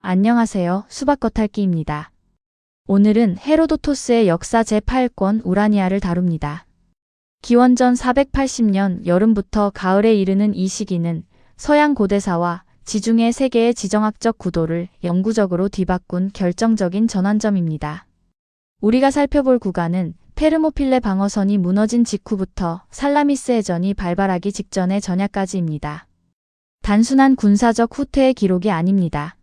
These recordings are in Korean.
안녕하세요. 수박겉핥기입니다. 오늘은 헤로도토스의 역사 제8권 우라니아를 다룹니다. 기원전 480년 여름부터 가을에 이르는 이 시기는 서양 고대사와 지중해 세계의 지정학적 구도를 영구적으로 뒤바꾼 결정적인 전환점입니다. 우리가 살펴볼 구간은 테르모필레 방어선이 무너진 직후부터 살라미스 해전이 발발하기 직전의 전야까지입니다. 단순한 군사적 후퇴의 기록이 아닙니다.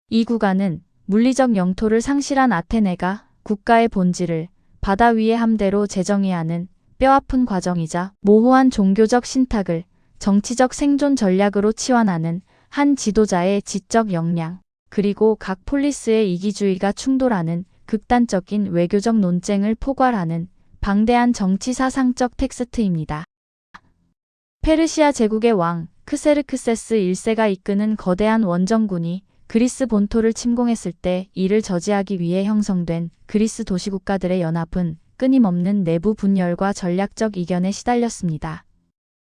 이 구간은 물리적 영토를 상실한 아테네가 국가의 본질을 바다 위의 함대로 재정해야 하는 뼈아픈 과정이자 모호한 종교적 신탁을 정치적 생존 전략으로 치환하는 한 지도자의 지적 역량, 그리고 각 폴리스의 이기주의가 충돌하는 극단적인 외교적 논쟁을 포괄하는 방대한 정치 사상적 텍스트입니다. 페르시아 제국의 왕 크세르크세스 1세가 이끄는 거대한 원정군이 그리스 본토를 침공했을 때 이를 저지하기 위해 형성된 그리스 도시국가들의 연합은 끊임없는 내부 분열과 전략적 이견에 시달렸습니다.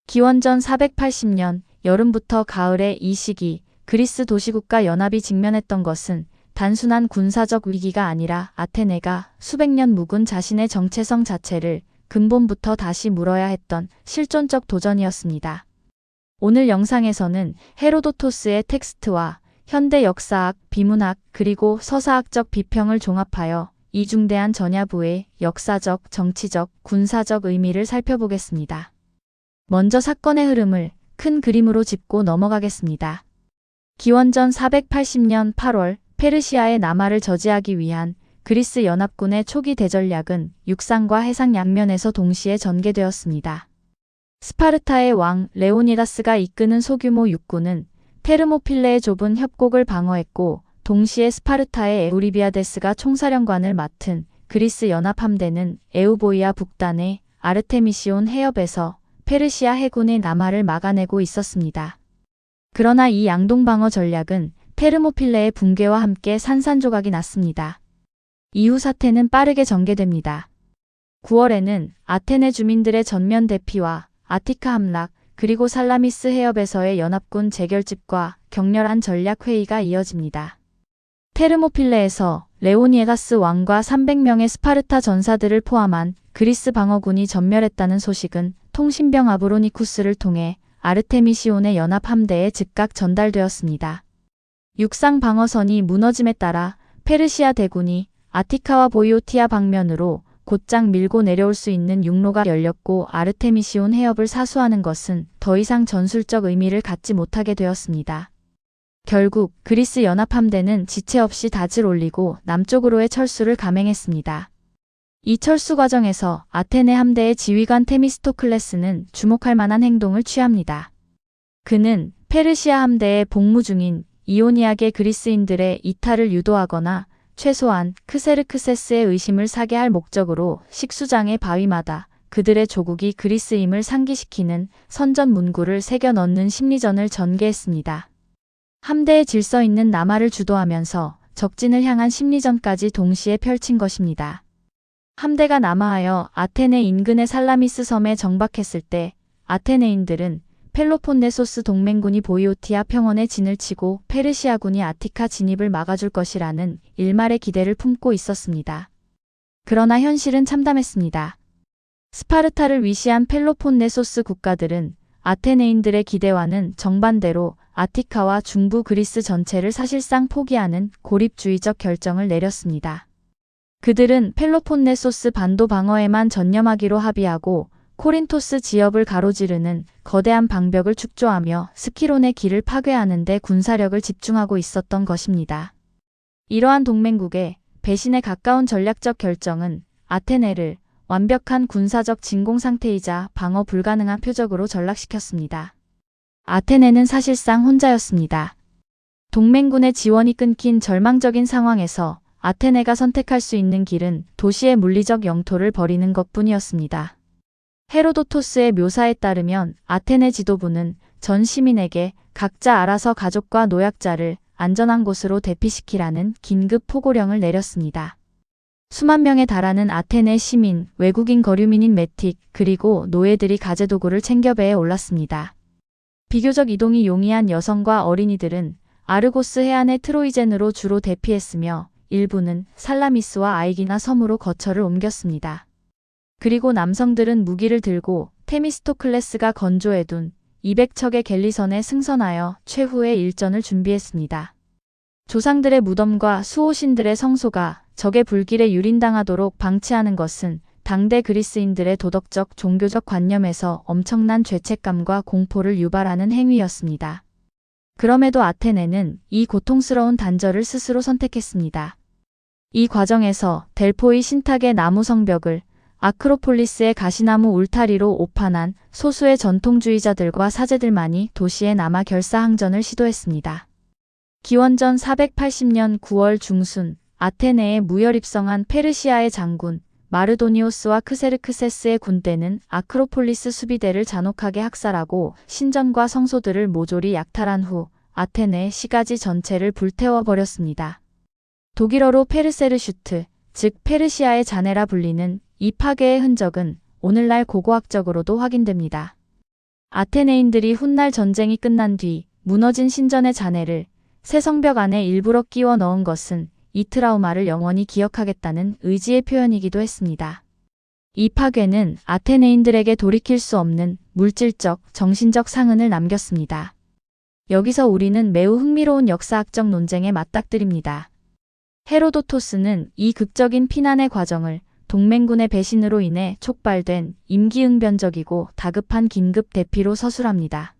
기원전 480년 여름부터 가을의 이 시기 그리스 도시국가 연합이 직면했던 것은 단순한 군사적 위기가 아니라 아테네가 수백 년 묵은 자신의 정체성 자체를 근본부터 다시 물어야 했던 실존적 도전이었습니다. 오늘 영상에서는 헤로도토스의 텍스트와 현대 역사학, 비문학, 그리고 서사학적 비평을 종합하여 이 중대한 전야부의 역사적, 정치적, 군사적 의미를 살펴보겠습니다. 먼저 사건의 흐름을 큰 그림으로 짚고 넘어가겠습니다. 기원전 480년 8월 페르시아의 남하를 저지하기 위한 그리스 연합군의 초기 대전략은 육상과 해상 양면에서 동시에 전개되었습니다. 스파르타의 왕 레오니다스가 이끄는 소규모 육군은 테르모필레의 좁은 협곡을 방어했고, 동시에 스파르타의 에우리비아데스가 총사령관을 맡은 그리스 연합함대는 에우보이아 북단의 아르테미시온 해협에서 페르시아 해군의 남하를 막아내고 있었습니다. 그러나 이 양동방어 전략은 테르모필레의 붕괴와 함께 산산조각이 났습니다. 이후 사태는 빠르게 전개됩니다. 9월에는 아테네 주민들의 전면 대피와 아티카 함락, 그리고 살라미스 해협에서의 연합군 재결집과 격렬한 전략회의가 이어집니다. 테르모필레에서 레오니에다스 왕과 300명의 스파르타 전사들을 포함한 그리스 방어군이 전멸했다는 소식은 통신병 아브로니쿠스를 통해 아르테미시온의 연합함대에 즉각 전달되었습니다. 육상 방어선이 무너짐에 따라 페르시아 대군이 아티카와 보이오티아 방면으로 곧장 밀고 내려올 수 있는 육로가 열렸고, 아르테미시온 해협을 사수하는 것은 더 이상 전술적 의미를 갖지 못하게 되었습니다. 결국 그리스 연합함대는 지체 없이 닻을 올리고 남쪽으로의 철수를 감행했습니다. 이 철수 과정에서 아테네 함대의 지휘관 테미스토클레스는 주목할 만한 행동을 취합니다. 그는 페르시아 함대의 복무 중인 이오니아계 그리스인들의 이탈을 유도하거나 최소한 크세르크세스의 의심을 사게 할 목적으로 식수장의 바위마다 그들의 조국이 그리스임을 상기시키는 선전 문구를 새겨 넣는 심리전을 전개했습니다. 함대의 질서 있는 남하를 주도하면서 적진을 향한 심리전까지 동시에 펼친 것입니다. 함대가 남하하여 아테네 인근의 살라미스 섬에 정박했을 때 아테네인들은 펠로폰네소스 동맹군이 보이오티아 평원에 진을 치고 페르시아군이 아티카 진입을 막아줄 것이라는 일말의 기대를 품고 있었습니다. 그러나 현실은 참담했습니다. 스파르타를 위시한 펠로폰네소스 국가들은 아테네인들의 기대와는 정반대로 아티카와 중부 그리스 전체를 사실상 포기하는 고립주의적 결정을 내렸습니다. 그들은 펠로폰네소스 반도 방어에만 전념하기로 합의하고 코린토스 지역을 가로지르는 거대한 방벽을 축조하며 스키론의 길을 파괴하는 데 군사력을 집중하고 있었던 것입니다. 이러한 동맹국의 배신에 가까운 전략적 결정은 아테네를 완벽한 군사적 진공 상태이자 방어 불가능한 표적으로 전락시켰습니다. 아테네는 사실상 혼자였습니다. 동맹군의 지원이 끊긴 절망적인 상황에서 아테네가 선택할 수 있는 길은 도시의 물리적 영토를 버리는 것뿐이었습니다. 헤로도토스의 묘사에 따르면 아테네 지도부는 전 시민에게 각자 알아서 가족과 노약자를 안전한 곳으로 대피시키라는 긴급 포고령을 내렸습니다. 수만 명에 달하는 아테네 시민, 외국인 거류민인 메틱, 그리고 노예들이 가재도구를 챙겨 배에 올랐습니다. 비교적 이동이 용이한 여성과 어린이들은 아르고스 해안의 트로이젠으로 주로 대피했으며 일부는 살라미스와 아이기나 섬으로 거처를 옮겼습니다. 그리고 남성들은 무기를 들고 테미스토클레스가 건조해둔 200척의 갤리선에 승선하여 최후의 일전을 준비했습니다. 조상들의 무덤과 수호신들의 성소가 적의 불길에 유린당하도록 방치하는 것은 당대 그리스인들의 도덕적, 종교적 관념에서 엄청난 죄책감과 공포를 유발하는 행위였습니다. 그럼에도 아테네는 이 고통스러운 단절을 스스로 선택했습니다. 이 과정에서 델포이 신탁의 나무 성벽을 아크로폴리스의 가시나무 울타리로 오판한 소수의 전통주의자들과 사제들만이 도시에 남아 결사항전을 시도했습니다. 기원전 480년 9월 중순 아테네에 무혈입성한 페르시아의 장군 마르도니오스와 크세르크세스의 군대는 아크로폴리스 수비대를 잔혹하게 학살하고 신전과 성소들을 모조리 약탈한 후 아테네 시가지 전체를 불태워버렸습니다. 독일어로 페르세르슈트, 즉 페르시아의 잔해라 불리는 이 파괴의 흔적은 오늘날 고고학적으로도 확인됩니다. 아테네인들이 훗날 전쟁이 끝난 뒤 무너진 신전의 잔해를 새 성벽 안에 일부러 끼워 넣은 것은 이 트라우마를 영원히 기억하겠다는 의지의 표현이기도 했습니다. 이 파괴는 아테네인들에게 돌이킬 수 없는 물질적, 정신적 상흔을 남겼습니다. 여기서 우리는 매우 흥미로운 역사학적 논쟁에 맞닥뜨립니다. 헤로도토스는 이 극적인 피난의 과정을 동맹군의 배신으로 인해 촉발된 임기응변적이고 다급한 긴급 대피로 서술합니다.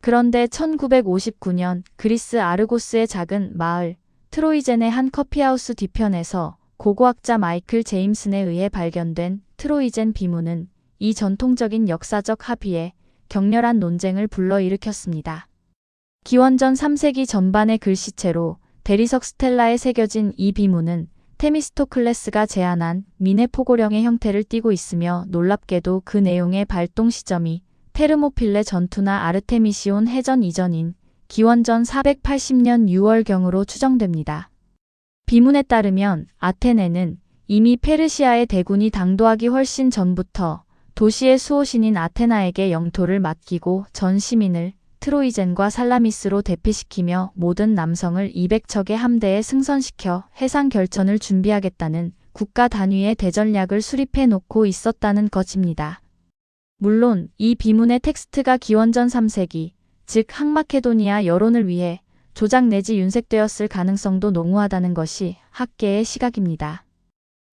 그런데 1959년 그리스 아르고스의 작은 마을 트로이젠의 한 커피하우스 뒤편에서 고고학자 마이클 제임슨에 의해 발견된 트로이젠 비문은 이 전통적인 역사적 합의에 격렬한 논쟁을 불러일으켰습니다. 기원전 3세기 전반의 글씨체로 대리석 스텔라에 새겨진 이 비문은 테미스토클레스가 제안한 민의 포고령의 형태를 띠고 있으며 놀랍게도 그 내용의 발동 시점이 테르모필레 전투나 아르테미시온 해전 이전인 기원전 480년 6월경으로 추정됩니다. 비문에 따르면 아테네는 이미 페르시아의 대군이 당도하기 훨씬 전부터 도시의 수호신인 아테나에게 영토를 맡기고 전 시민을 트로이젠과 살라미스로 대피시키며 모든 남성을 200척의 함대에 승선시켜 해상 결전을 준비하겠다는 국가 단위의 대전략을 수립해 놓고 있었다는 것입니다. 물론 이 비문의 텍스트가 기원전 3세기, 즉 항마케도니아 여론을 위해 조작 내지 윤색되었을 가능성도 농후하다는 것이 학계의 시각입니다.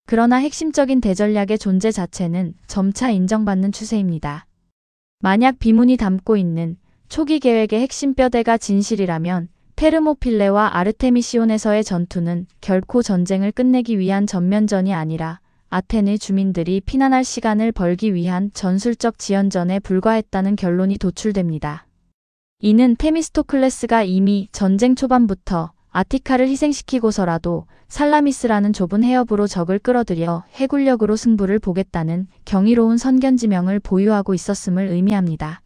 그러나 핵심적인 대전략의 존재 자체는 점차 인정받는 추세입니다. 만약 비문이 담고 있는 초기 계획의 핵심 뼈대가 진실이라면 테르모필레와 아르테미시온에서의 전투는 결코 전쟁을 끝내기 위한 전면전이 아니라 아테네 주민들이 피난할 시간을 벌기 위한 전술적 지연전에 불과했다는 결론이 도출됩니다. 이는 테미스토클레스가 이미 전쟁 초반부터 아티카를 희생시키고서라도 살라미스라는 좁은 해협으로 적을 끌어들여 해군력으로 승부를 보겠다는 경이로운 선견지명을 보유하고 있었음을 의미합니다.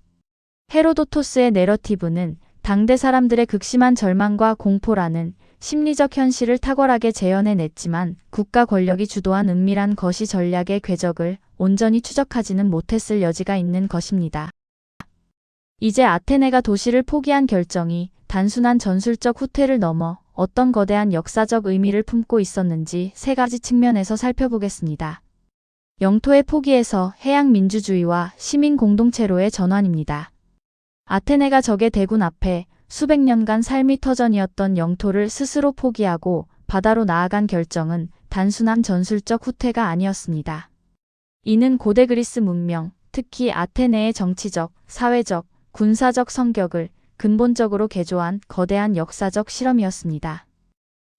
헤로도토스의 내러티브는 당대 사람들의 극심한 절망과 공포라는 심리적 현실을 탁월하게 재현해냈지만 국가 권력이 주도한 은밀한 거시 전략의 궤적을 온전히 추적하지는 못했을 여지가 있는 것입니다. 이제 아테네가 도시를 포기한 결정이 단순한 전술적 후퇴를 넘어 어떤 거대한 역사적 의미를 품고 있었는지 세 가지 측면에서 살펴보겠습니다. 영토의 포기에서 해양 민주주의와 시민 공동체로의 전환입니다. 아테네가 적의 대군 앞에 수백 년간 삶이 터전이었던 영토를 스스로 포기하고 바다로 나아간 결정은 단순한 전술적 후퇴가 아니었습니다. 이는 고대 그리스 문명, 특히 아테네의 정치적, 사회적, 군사적 성격을 근본적으로 개조한 거대한 역사적 실험이었습니다.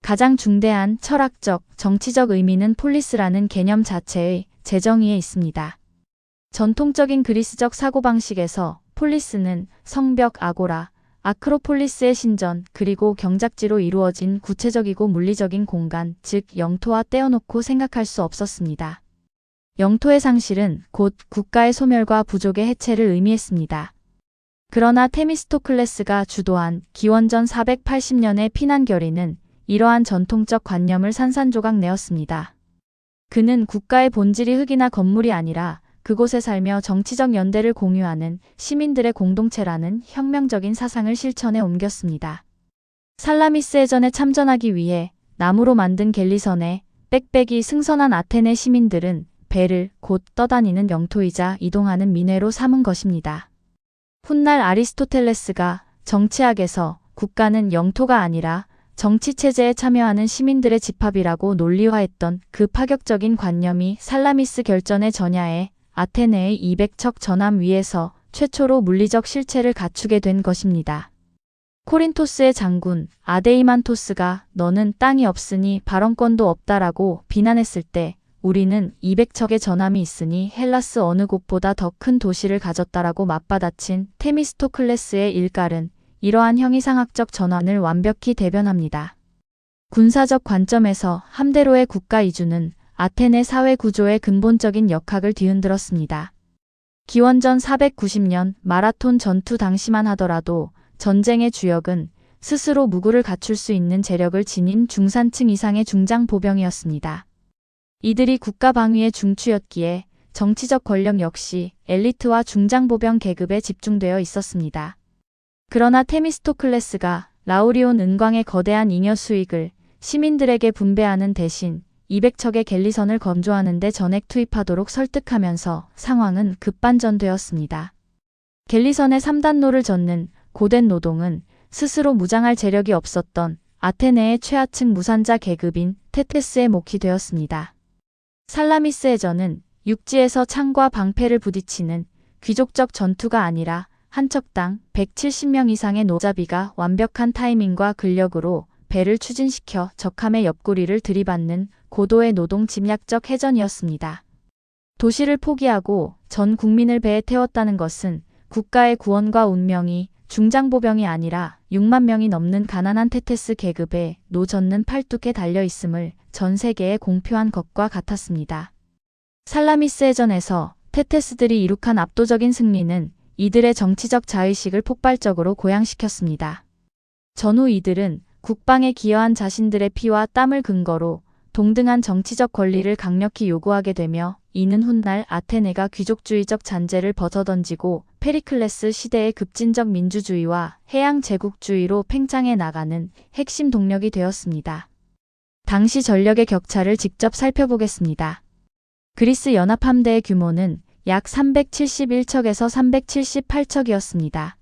가장 중대한 철학적, 정치적 의미는 폴리스라는 개념 자체의 재정의에 있습니다. 전통적인 그리스적 사고방식에서 폴리스는 성벽, 아고라, 아크로폴리스의 신전, 그리고 경작지로 이루어진 구체적이고 물리적인 공간, 즉 영토와 떼어놓고 생각할 수 없었습니다. 영토의 상실은 곧 국가의 소멸과 부족의 해체를 의미했습니다. 그러나 테미스토클레스가 주도한 기원전 480년의 피난 결의는 이러한 전통적 관념을 산산조각 내었습니다. 그는 국가의 본질이 흙이나 건물이 아니라 그곳에 살며 정치적 연대를 공유하는 시민들의 공동체라는 혁명적인 사상을 실천에 옮겼습니다. 살라미스 해전에 참전하기 위해 나무로 만든 갤리선에 빽빽이 승선한 아테네 시민들은 배를 곧 떠다니는 영토이자 이동하는 민회로 삼은 것입니다. 훗날 아리스토텔레스가 정치학에서 국가는 영토가 아니라 정치체제에 참여하는 시민들의 집합이라고 논리화했던 그 파격적인 관념이 살라미스 결전의 전야에 아테네의 200척 전함 위에서 최초로 물리적 실체를 갖추게 된 것입니다. 코린토스의 장군 아데이만토스가 너는 땅이 없으니 발언권도 없다라고 비난했을 때 우리는 200척의 전함이 있으니 헬라스 어느 곳보다 더 큰 도시를 가졌다라고 맞받아친 테미스토클레스의 일갈은 이러한 형이상학적 전환을 완벽히 대변합니다. 군사적 관점에서 함대로의 국가 이주는 아테네 사회 구조의 근본적인 역학을 뒤흔들었습니다. 기원전 490년 마라톤 전투 당시만 하더라도 전쟁의 주역은 스스로 무구를 갖출 수 있는 재력을 지닌 중산층 이상의 중장 보병이었습니다. 이들이 국가 방위의 중추였기에 정치적 권력 역시 엘리트와 중장 보병 계급에 집중되어 있었습니다. 그러나 테미스토클레스가 라우리온 은광의 거대한 잉여 수익을 시민들에게 분배하는 대신 200척의 갤리선을 건조하는 데 전액 투입하도록 설득하면서 상황은 급반전되었습니다. 갤리선의 3단로를 젓는 고된 노동은 스스로 무장할 재력이 없었던 아테네의 최하층 무산자 계급인 테테스의 몫이 되었습니다. 살라미스 해전은 육지에서 창과 방패를 부딪히는 귀족적 전투가 아니라 한 척당 170명 이상의 노자비가 완벽한 타이밍과 근력으로 배를 추진시켜 적함의 옆구리를 들이받는 고도의 노동 집약적 해전이었습니다. 도시를 포기하고 전 국민을 배에 태웠다는 것은 국가의 구원과 운명이 중장보병이 아니라 6만 명이 넘는 가난한 테테스 계급에 노젓는 팔뚝에 달려있음을 전 세계에 공표한 것과 같았습니다. 살라미스 해전에서 테테스들이 이룩한 압도적인 승리는 이들의 정치적 자의식을 폭발적으로 고양시켰습니다. 전후 이들은 국방에 기여한 자신들의 피와 땀을 근거로 동등한 정치적 권리를 강력히 요구하게 되며 이는 훗날 아테네가 귀족주의적 잔재를 벗어던지고 페리클레스 시대의 급진적 민주주의와 해양 제국주의로 팽창해 나가는 핵심 동력이 되었습니다. 당시 전력의 격차를 직접 살펴보겠습니다. 그리스 연합 함대의 규모는 약 371척에서 378척이었습니다.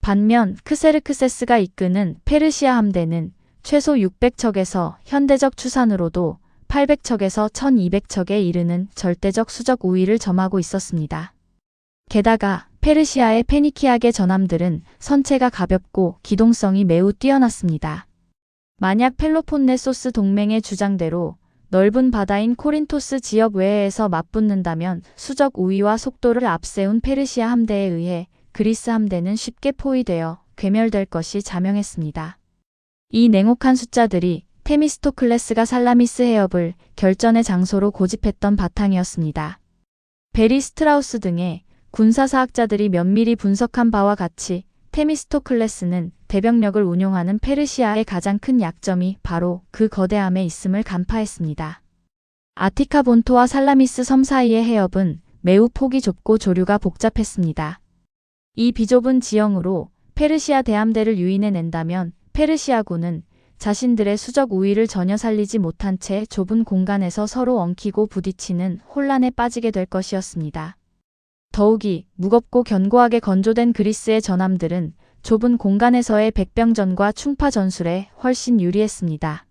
반면 크세르크세스가 이끄는 페르시아 함대는 최소 600척에서 현대적 추산으로도 800척에서 1200척에 이르는 절대적 수적 우위를 점하고 있었습니다. 게다가 페르시아의 페니키아계 전함들은 선체가 가볍고 기동성이 매우 뛰어났습니다. 만약 펠로폰네소스 동맹의 주장대로 넓은 바다인 코린토스 지역 외해에서 맞붙는다면 수적 우위와 속도를 앞세운 페르시아 함대에 의해 그리스 함대는 쉽게 포위되어 괴멸될 것이 자명했습니다. 이 냉혹한 숫자들이 테미스토클레스가 살라미스 해협을 결전의 장소로 고집했던 바탕이었습니다. 베리 스트라우스 등의 군사사학자들이 면밀히 분석한 바와 같이 테미스토클레스는 대병력을 운용하는 페르시아의 가장 큰 약점이 바로 그 거대함에 있음을 간파했습니다. 아티카 본토와 살라미스 섬 사이의 해협은 매우 폭이 좁고 조류가 복잡했습니다. 이 비좁은 지형으로 페르시아 대함대를 유인해낸다면 페르시아군은 자신들의 수적 우위를 전혀 살리지 못한 채 좁은 공간에서 서로 엉키고 부딪히는 혼란에 빠지게 될 것이었습니다. 더욱이 무겁고 견고하게 건조된 그리스의 전함들은 좁은 공간에서의 백병전과 충파 전술에 훨씬 유리했습니다.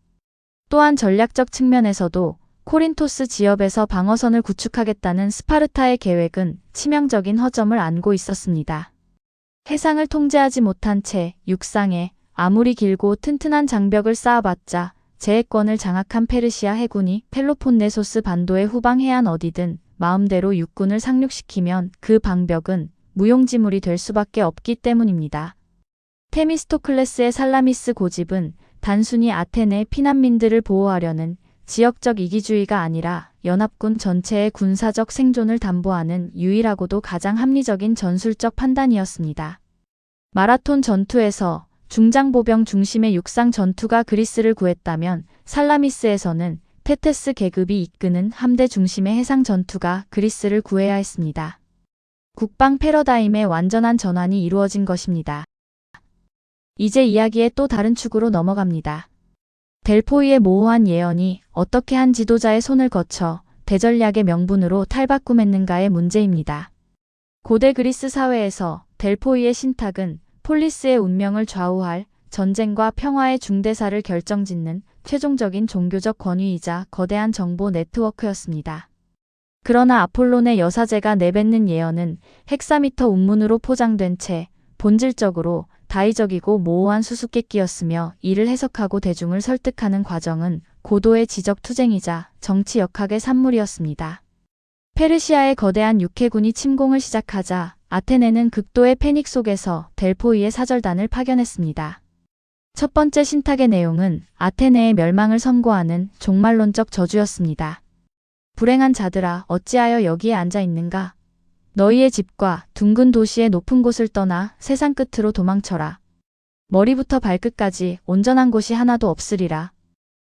또한 전략적 측면에서도 코린토스 지역에서 방어선을 구축하겠다는 스파르타의 계획은 치명적인 허점을 안고 있었습니다. 해상을 통제하지 못한 채 육상에 아무리 길고 튼튼한 장벽을 쌓아봤자 제해권을 장악한 페르시아 해군이 펠로폰네소스 반도의 후방 해안 어디든 마음대로 육군을 상륙시키면 그 방벽은 무용지물이 될 수밖에 없기 때문입니다. 테미스토클레스의 살라미스 고집은 단순히 아테네 피난민들을 보호하려는 지역적 이기주의가 아니라 연합군 전체의 군사적 생존을 담보하는 유일하고도 가장 합리적인 전술적 판단이었습니다. 마라톤 전투에서 중장보병 중심의 육상 전투가 그리스를 구했다면 살라미스에서는 테테스 계급이 이끄는 함대 중심의 해상 전투가 그리스를 구해야 했습니다. 국방 패러다임의 완전한 전환이 이루어진 것입니다. 이제 이야기의 또 다른 축으로 넘어갑니다. 델포이의 모호한 예언이 어떻게 한 지도자의 손을 거쳐 대전략의 명분으로 탈바꿈했는가의 문제입니다. 고대 그리스 사회에서 델포이의 신탁은 폴리스의 운명을 좌우할 전쟁과 평화의 중대사를 결정짓는 최종적인 종교적 권위이자 거대한 정보 네트워크였습니다. 그러나 아폴론의 여사제가 내뱉는 예언은 헥사미터 운문으로 포장된 채 본질적으로 다의적이고 모호한 수수께끼였으며 이를 해석하고 대중을 설득하는 과정은 고도의 지적 투쟁이자 정치 역학의 산물이었습니다. 페르시아의 거대한 육해군이 침공을 시작하자 아테네는 극도의 패닉 속에서 델포이의 사절단을 파견했습니다. 첫 번째 신탁의 내용은 아테네의 멸망을 선고하는 종말론적 저주였습니다. 불행한 자들아, 어찌하여 여기에 앉아 있는가? 너희의 집과 둥근 도시의 높은 곳을 떠나 세상 끝으로 도망쳐라. 머리부터 발끝까지 온전한 곳이 하나도 없으리라.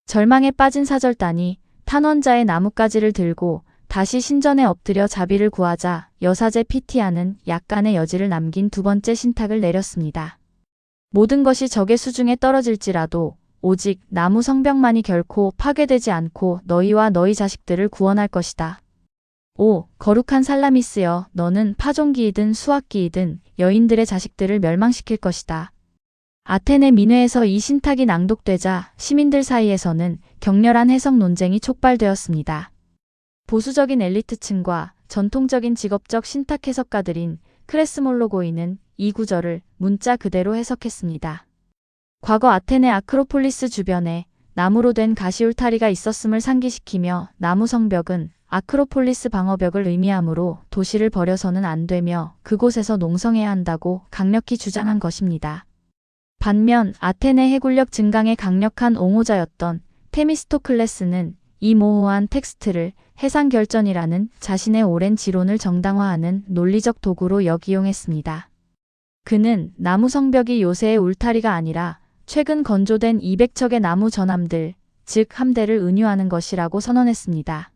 절망에 빠진 사절단이 탄원자의 나뭇가지를 들고 다시 신전에 엎드려 자비를 구하자 여사제 피티아는 약간의 여지를 남긴 두 번째 신탁을 내렸습니다. 모든 것이 적의 수중에 떨어질지라도 오직 나무 성벽만이 결코 파괴되지 않고 너희와 너희 자식들을 구원할 것이다. 오, 거룩한 살라미스여, 너는 파종기이든 수확기이든 여인들의 자식들을 멸망시킬 것이다. 아테네 민회에서 이 신탁이 낭독되자 시민들 사이에서는 격렬한 해석 논쟁이 촉발되었습니다. 보수적인 엘리트층과 전통적인 직업적 신탁 해석가들인 크레스몰로고이는 이 구절을 문자 그대로 해석했습니다. 과거 아테네 아크로폴리스 주변에 나무로 된 가시 울타리가 있었음을 상기시키며 나무 성벽은 아크로폴리스 방어벽을 의미하므로 도시를 버려서는 안 되며 그곳에서 농성해야 한다고 강력히 주장한 것입니다. 반면 아테네 해군력 증강의 강력한 옹호자였던 테미스토클레스는 이 모호한 텍스트를 해상결전이라는 자신의 오랜 지론을 정당화하는 논리적 도구로 역이용했습니다. 그는 나무 성벽이 요새의 울타리가 아니라 최근 건조된 200척의 나무 전함들, 즉 함대를 은유하는 것이라고 선언했습니다.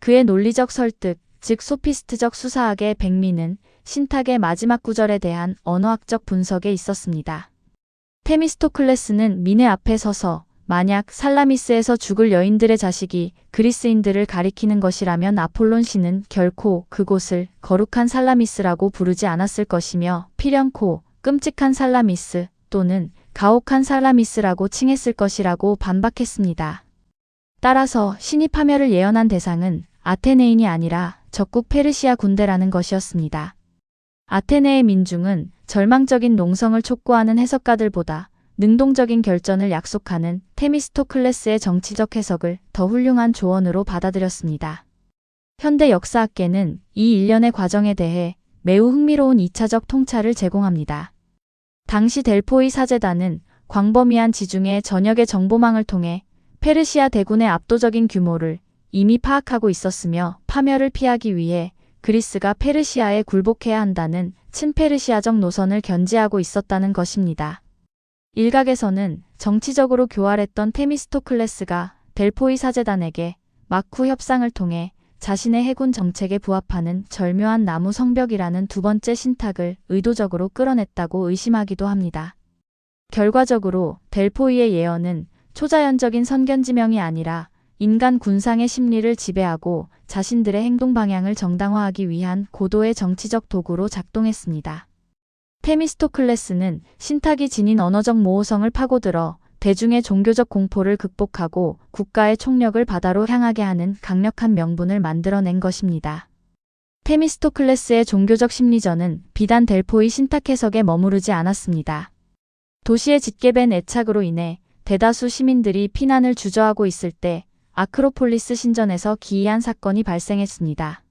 그의 논리적 설득, 즉 소피스트적 수사학의 백미는 신탁의 마지막 구절에 대한 언어학적 분석에 있었습니다. 테미스토클레스는 민회 앞에 서서 만약 살라미스에서 죽을 여인들의 자식이 그리스인들을 가리키는 것이라면 아폴론 신은 결코 그곳을 거룩한 살라미스라고 부르지 않았을 것이며 필연코 끔찍한 살라미스 또는 가혹한 살라미스라고 칭했을 것이라고 반박했습니다. 따라서 신이 파멸을 예언한 대상은 아테네인이 아니라 적국 페르시아 군대라는 것이었습니다. 아테네의 민중은 절망적인 농성을 촉구하는 해석가들보다 능동적인 결전을 약속하는 테미스토클레스의 정치적 해석을 더 훌륭한 조언으로 받아들였습니다. 현대 역사학계는 이 일련의 과정에 대해 매우 흥미로운 2차적 통찰을 제공합니다. 당시 델포이 사제단은 광범위한 지중해 전역의 정보망을 통해 페르시아 대군의 압도적인 규모를 이미 파악하고 있었으며 파멸을 피하기 위해 그리스가 페르시아에 굴복해야 한다는 친페르시아적 노선을 견지하고 있었다는 것입니다. 일각에서는 정치적으로 교활했던 테미스토클레스가 델포이 사제단에게 마쿠 협상을 통해 자신의 해군 정책에 부합하는 절묘한 나무 성벽이라는 두 번째 신탁을 의도적으로 끌어냈다고 의심하기도 합니다. 결과적으로 델포이의 예언은 초자연적인 선견지명이 아니라 인간 군상의 심리를 지배하고 자신들의 행동 방향을 정당화하기 위한 고도의 정치적 도구로 작동했습니다. 테미스토클레스는 신탁이 지닌 언어적 모호성을 파고들어 대중의 종교적 공포를 극복하고 국가의 총력을 바다로 향하게 하는 강력한 명분을 만들어낸 것입니다. 테미스토클레스의 종교적 심리전은 비단 델포이 신탁 해석에 머무르지 않았습니다. 도시에 짙게밴 애착으로 인해 대다수 시민들이 피난을 주저하고 있을 때 아크로폴리스 신전에서 기이한 사건이 발생했습니다.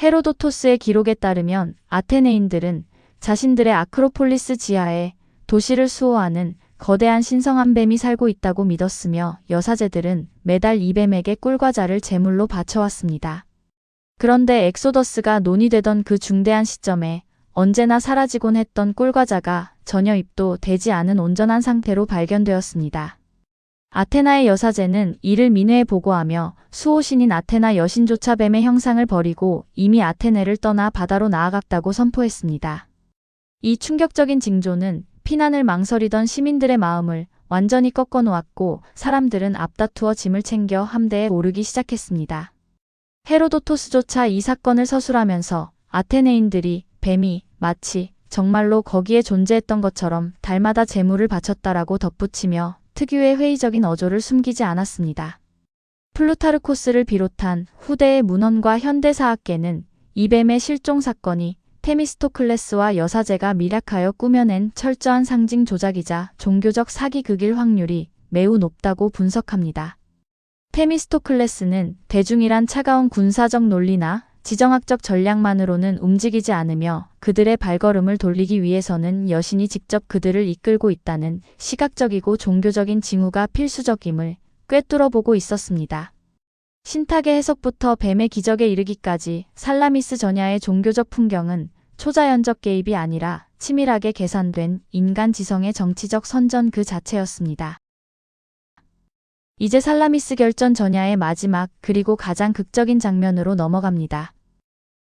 헤로도토스의 기록에 따르면 아테네인들은 자신들의 아크로폴리스 지하에 도시를 수호하는 거대한 신성한 뱀이 살고 있다고 믿었으며 여사제들은 매달 이 뱀에게 꿀과자를 제물로 바쳐왔습니다. 그런데 엑소더스가 논의되던 그 중대한 시점에 언제나 사라지곤 했던 꿀과자가 전혀 입도 되지 않은 온전한 상태로 발견되었습니다. 아테나의 여사제는 이를 민회에 보고하며 수호신인 아테나 여신조차 뱀의 형상을 버리고 이미 아테네를 떠나 바다로 나아갔다고 선포했습니다. 이 충격적인 징조는 피난을 망설이던 시민들의 마음을 완전히 꺾어 놓았고 사람들은 앞다투어 짐을 챙겨 함대에 오르기 시작했습니다. 헤로도토스조차 이 사건을 서술하면서 아테네인들이 뱀이 마치 정말로 거기에 존재했던 것처럼 달마다 제물을 바쳤다라고 덧붙이며 특유의 회의적인 어조를 숨기지 않았습니다. 플루타르코스를 비롯한 후대의 문헌과 현대사학계는 이 뱀의 실종 사건이 테미스토클레스와 여사제가 미략하여 꾸며낸 철저한 상징 조작이자 종교적 사기 극일 확률이 매우 높다고 분석합니다. 테미스토클레스는 대중이란 차가운 군사적 논리나 지정학적 전략만으로는 움직이지 않으며 그들의 발걸음을 돌리기 위해서는 여신이 직접 그들을 이끌고 있다는 시각적이고 종교적인 징후가 필수적임을 꿰뚫어보고 있었습니다. 신탁의 해석부터 뱀의 기적에 이르기까지 살라미스 전야의 종교적 풍경은 초자연적 개입이 아니라 치밀하게 계산된 인간 지성의 정치적 선전 그 자체였습니다. 이제 살라미스 결전 전야의 마지막 그리고 가장 극적인 장면으로 넘어갑니다.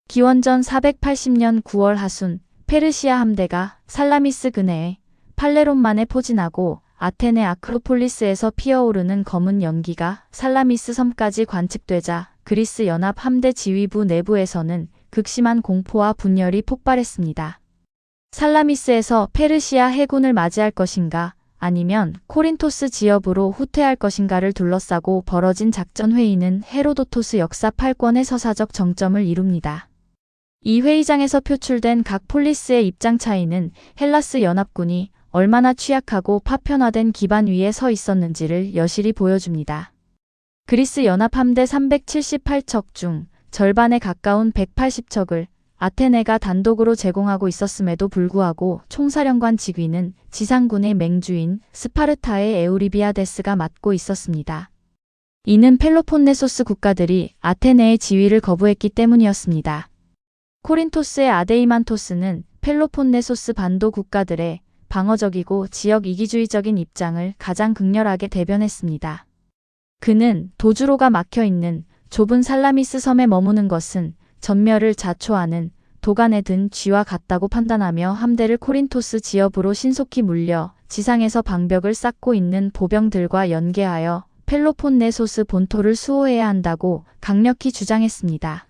기원전 480년 9월 하순 페르시아 함대가 살라미스 근해에 팔레론만에 포진하고 아테네 아크로폴리스에서 피어오르는 검은 연기가 살라미스 섬까지 관측되자 그리스 연합 함대 지휘부 내부에서는 극심한 공포와 분열이 폭발했습니다. 살라미스에서 페르시아 해군을 맞이할 것인가 아니면 코린토스 지역으로 후퇴할 것인가를 둘러싸고 벌어진 작전 회의는 헤로도토스 역사 8권의 서사적 정점을 이룹니다. 이 회의장에서 표출된 각 폴리스의 입장 차이는 헬라스 연합군이 얼마나 취약하고 파편화된 기반 위에 서 있었는지를 여실히 보여줍니다. 그리스 연합 함대 378척 중 절반에 가까운 180척을 아테네가 단독으로 제공하고 있었음에도 불구하고 총사령관 직위는 지상군의 맹주인 스파르타의 에우리비아데스가 맡고 있었습니다. 이는 펠로폰네소스 국가들이 아테네의 지위를 거부했기 때문이었습니다. 코린토스의 아데이만토스는 펠로폰네소스 반도 국가들의 방어적이고 지역 이기주의적인 입장을 가장 극렬하게 대변했습니다. 그는 도주로가 막혀있는 좁은 살라미스 섬에 머무는 것은 전멸을 자초하는 도간에 든 쥐와 같다고 판단하며 함대를 코린토스 지역으로 신속히 물려 지상에서 방벽을 쌓고 있는 보병들과 연계하여 펠로폰네소스 본토를 수호해야 한다고 강력히 주장했습니다.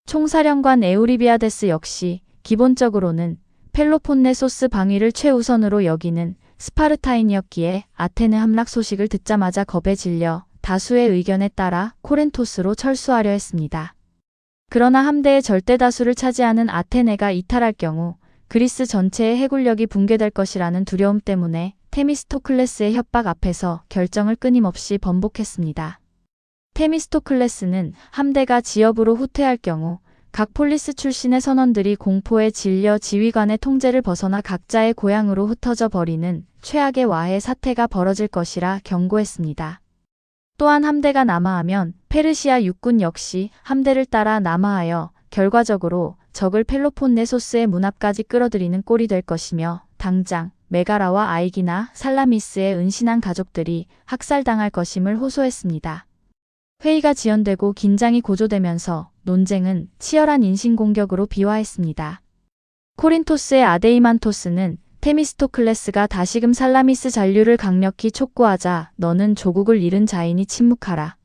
총사령관 에우리비아데스 역시 기본적으로는 펠로폰네소스 방위를 최우선으로 여기는 스파르타인이었기에 아테네 함락 소식을 듣자마자 겁에 질려 다수의 의견에 따라 코린토스로 철수하려 했습니다. 그러나 함대의 절대 다수를 차지하는 아테네가 이탈할 경우 그리스 전체의 해군력이 붕괴될 것이라는 두려움 때문에 테미스토클레스의 협박 앞에서 결정을 끊임없이 번복했습니다. 테미스토클레스는 함대가 지역으로 후퇴할 경우 각 폴리스 출신의 선원들이 공포에 질려 지휘관의 통제를 벗어나 각자의 고향으로 흩어져 버리는 최악의 와해 사태가 벌어질 것이라 경고했습니다. 또한 함대가 남하하면 페르시아 육군 역시 함대를 따라 남하하여 결과적으로 적을 펠로폰네소스의 문 앞까지 끌어들이는 꼴이 될 것이며 당장 메가라와 아이기나 살라미스의 은신한 가족들이 학살당할 것임을 호소했습니다. 회의가 지연되고 긴장이 고조되면서 논쟁은 치열한 인신공격으로 비화했습니다. 코린토스의 아데이만토스는 테미스토클레스가 다시금 살라미스 잔류를 강력히 촉구하자 너는 조국을 잃은 자이니 침묵하라.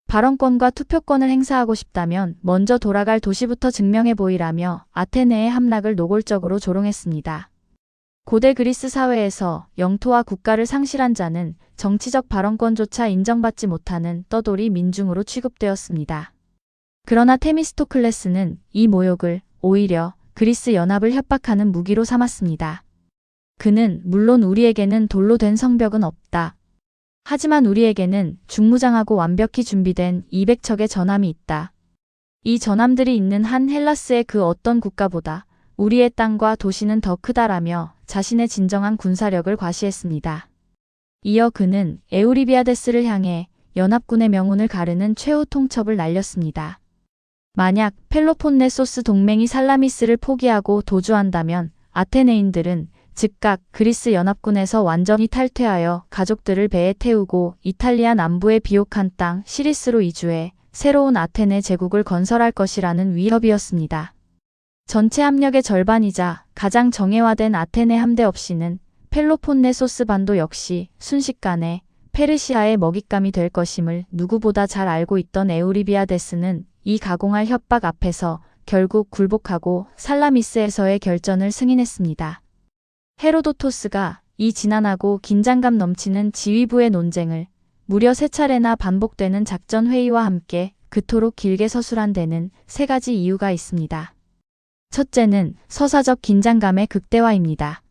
발언권과 투표권을 행사하고 싶다면 먼저 돌아갈 도시부터 증명해 보이라며 아테네의 함락을 노골적으로 조롱했습니다. 고대 그리스 사회에서 영토와 국가를 상실한 자는 정치적 발언권조차 인정받지 못하는 떠돌이 민중으로 취급되었습니다. 그러나 테미스토클레스는 이 모욕을 오히려 그리스 연합을 협박하는 무기로 삼았습니다. 그는 물론 우리에게는 돌로 된 성벽은 없다. 하지만 우리에게는 중무장하고 완벽히 준비된 200척의 전함이 있다. 이 전함들이 있는 한 헬라스의 그 어떤 국가보다 우리의 땅과 도시는 더 크다라며 자신의 진정한 군사력을 과시했습니다. 이어 그는 에우리비아데스를 향해 연합군의 명운을 가르는 최후 통첩을 날렸습니다. 만약 펠로폰네소스 동맹이 살라미스를 포기하고 도주한다면 아테네인들은 즉각 그리스 연합군에서 완전히 탈퇴하여 가족들을 배에 태우고 이탈리아 남부의 비옥한 땅 시리스로 이주해 새로운 아테네 제국을 건설할 것이라는 위협이었습니다. 전체 함력의 절반이자 가장 정예화된 아테네 함대 없이는 펠로폰네소스 반도 역시 순식간에 페르시아의 먹잇감이 될 것임을 누구보다 잘 알고 있던 에우리비아데스는 이 가공할 협박 앞에서 결국 굴복하고 살라미스에서의 결전을 승인했습니다. 헤로도토스가 이 지난하고 긴장감 넘치는 지휘부의 논쟁을 무려 3차례나 반복되는 작전 회의와 함께 그토록 길게 서술한 데는 3가지 이유가 있습니다. 첫째는 서사적 긴장감의 극대화입니다.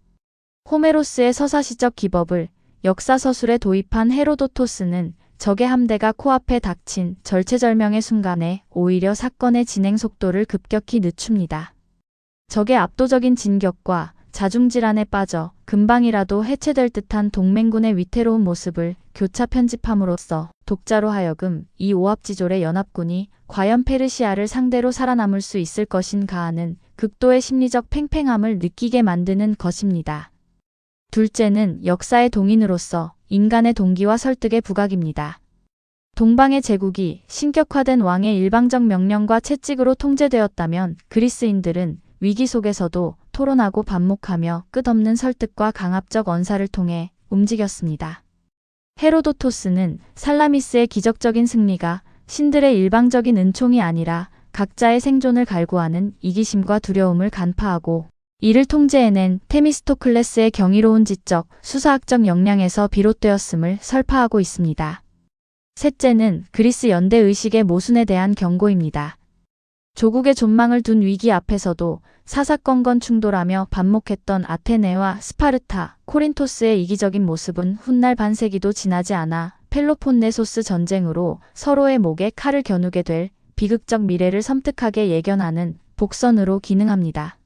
호메로스의 서사시적 기법을 역사서술에 도입한 헤로도토스는 적의 함대가 코앞에 닥친 절체절명의 순간에 오히려 사건의 진행 속도를 급격히 늦춥니다. 적의 압도적인 진격과 자중질환에 빠져 금방이라도 해체될 듯한 동맹군의 위태로운 모습을 교차 편집함으로써 독자로 하여금 이 오합지졸의 연합군이 과연 페르시아를 상대로 살아남을 수 있을 것인가 하는 극도의 심리적 팽팽함을 느끼게 만드는 것입니다. 둘째는 역사의 동인으로서 인간의 동기와 설득의 부각입니다. 동방의 제국이 신격화된 왕의 일방적 명령과 채찍으로 통제되었다면 그리스인들은 위기 속에서도 토론하고 반목하며 끝없는 설득과 강압적 언사를 통해 움직였습니다. 헤로도토스는 살라미스의 기적적인 승리가 신들의 일방적인 은총이 아니라 각자의 생존을 갈구하는 이기심과 두려움을 간파하고 이를 통제해낸 테미스토클레스의 경이로운 지적, 수사학적 역량에서 비롯되었음을 설파하고 있습니다. 셋째는 그리스 연대 의식의 모순에 대한 경고입니다. 조국의 존망을 둔 위기 앞에서도 사사건건 충돌하며 반목했던 아테네와 스파르타, 코린토스의 이기적인 모습은 훗날 반세기도 지나지 않아 펠로폰네소스 전쟁으로 서로의 목에 칼을 겨누게 될 비극적 미래를 섬뜩하게 예견하는 복선으로 기능합니다.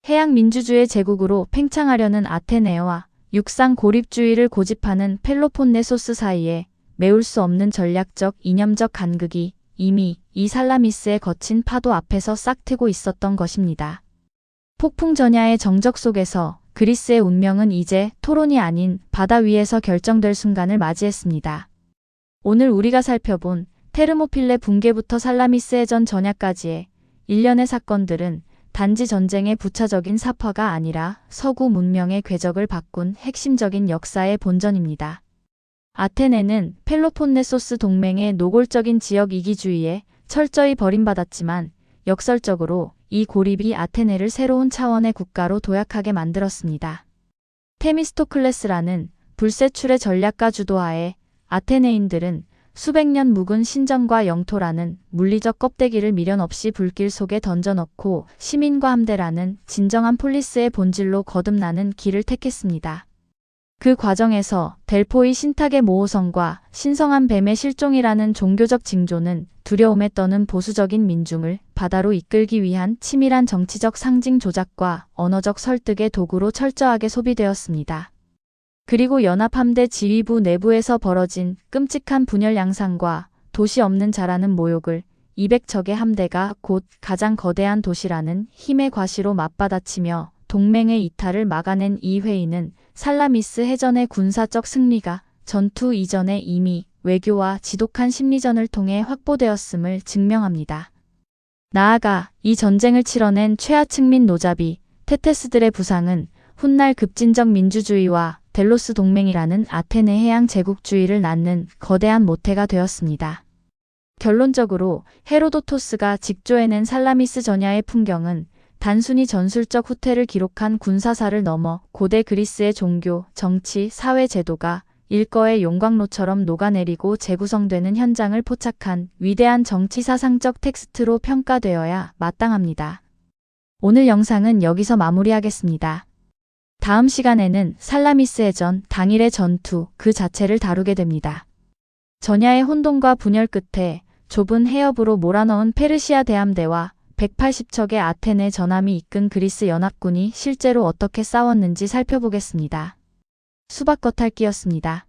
해양 민주주의 제국으로 팽창하려는 아테네와 육상 고립주의를 고집하는 펠로폰네소스 사이에 메울 수 없는 전략적 이념적 간극이 이미 이 살라미스의 거친 파도 앞에서 싹트고 있었던 것입니다. 폭풍 전야의 정적 속에서 그리스의 운명은 이제 토론이 아닌 바다 위에서 결정될 순간을 맞이했습니다. 오늘 우리가 살펴본 테르모필레 붕괴부터 살라미스 해전 전야까지의 일련의 사건들은 단지 전쟁의 부차적인 사파가 아니라 서구 문명의 궤적을 바꾼 핵심적인 역사의 본전입니다. 아테네는 펠로폰네소스 동맹의 노골적인 지역 이기주의에 철저히 버림받았지만 역설적으로 이 고립이 아테네를 새로운 차원의 국가로 도약하게 만들었습니다. 테미스토클레스라는 불세출의 전략가 주도하에 아테네인들은 수백 년 묵은 신전과 영토라는 물리적 껍데기를 미련 없이 불길 속에 던져넣고 시민과 함대라는 진정한 폴리스의 본질로 거듭나는 길을 택했습니다. 그 과정에서 델포이 신탁의 모호성과 신성한 뱀의 실종이라는 종교적 징조는 두려움에 떠는 보수적인 민중을 바다로 이끌기 위한 치밀한 정치적 상징 조작과 언어적 설득의 도구로 철저하게 소비되었습니다. 그리고 연합함대 지휘부 내부에서 벌어진 끔찍한 분열 양상과 도시 없는 자라는 모욕을 200척의 함대가 곧 가장 거대한 도시라는 힘의 과시로 맞받아치며 동맹의 이탈을 막아낸 이 회의는 살라미스 해전의 군사적 승리가 전투 이전에 이미 외교와 지독한 심리전을 통해 확보되었음을 증명합니다. 나아가 이 전쟁을 치러낸 최하층 민 노잡이 테테스들의 부상은 훗날 급진적 민주주의와 델로스 동맹이라는 아테네 해양 제국주의를 낳는 거대한 모태가 되었습니다. 결론적으로 헤로도토스가 직조해낸 살라미스 전야의 풍경은 단순히 전술적 후퇴를 기록한 군사사를 넘어 고대 그리스의 종교, 정치, 사회 제도가 일거의 용광로처럼 녹아내리고 재구성되는 현장을 포착한 위대한 정치사상적 텍스트로 평가되어야 마땅합니다. 오늘 영상은 여기서 마무리하겠습니다. 다음 시간에는 살라미스 해전 당일의 전투 그 자체를 다루게 됩니다. 전야의 혼돈과 분열 끝에 좁은 해협으로 몰아넣은 페르시아 대함대와 180척의 아테네 전함이 이끈 그리스 연합군이 실제로 어떻게 싸웠는지 살펴보겠습니다. 수박겉핥기였습니다.